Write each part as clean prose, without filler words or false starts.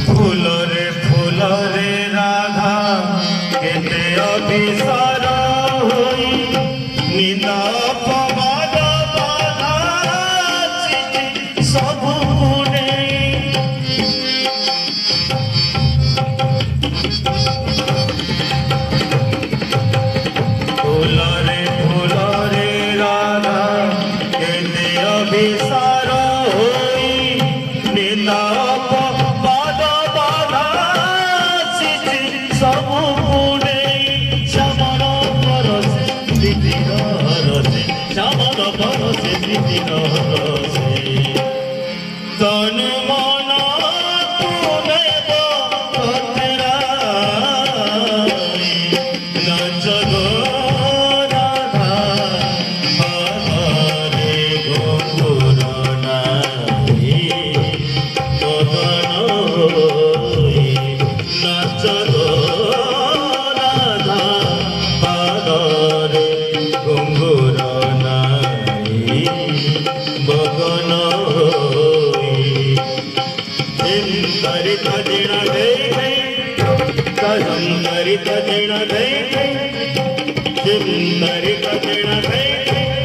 ফুলরে ফুলরে রাধা কেতে অভিসার হই নিন্দা অপবাদ বাধা সবু নেই ফুলরে ফুলরে রাধা কেতে অভিসার হই নিন্দা तन मन तुमेव नाच गो राधा हरे गोकुर नारी नाच गो राधा हरे गोकुर नारी बगन हरिता देना गए कदम हरिता देना गए हरिता देना गए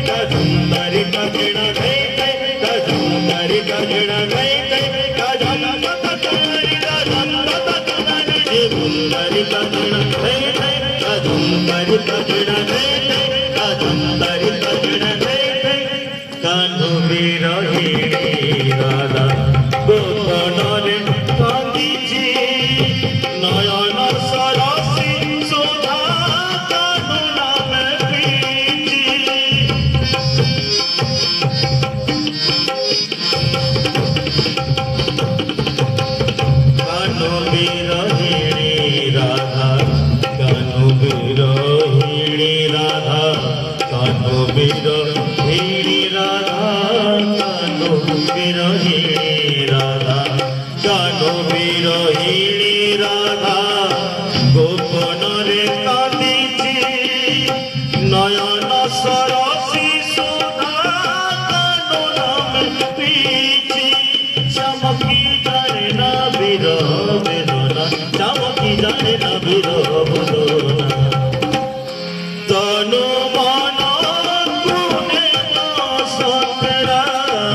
कदम हरिता देना गए कदम हरिता देना गए कदम हरिता देना गए कदम हरिता देना गए कदम हरिता देना गए कान्हू बिरहिणी राधा गोपनरे कांदिची नयन सरसी सुधा कान्हू नामे पीची कान्हू बिरहिणी राधा कान्हू बिरहिणी राधा कान्हू बिरहिणी राधा कान्हू बिरहिणी राधा कान्हू बिरहिणी राधा गोपनरे कांदिची नयन सरसी सुधा कान्हू नामे पीची चमकी जाने ना बिरह बेदना चमकी जाने ना बिरह बेदना तनु मन तूने सतराई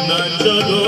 नाच गो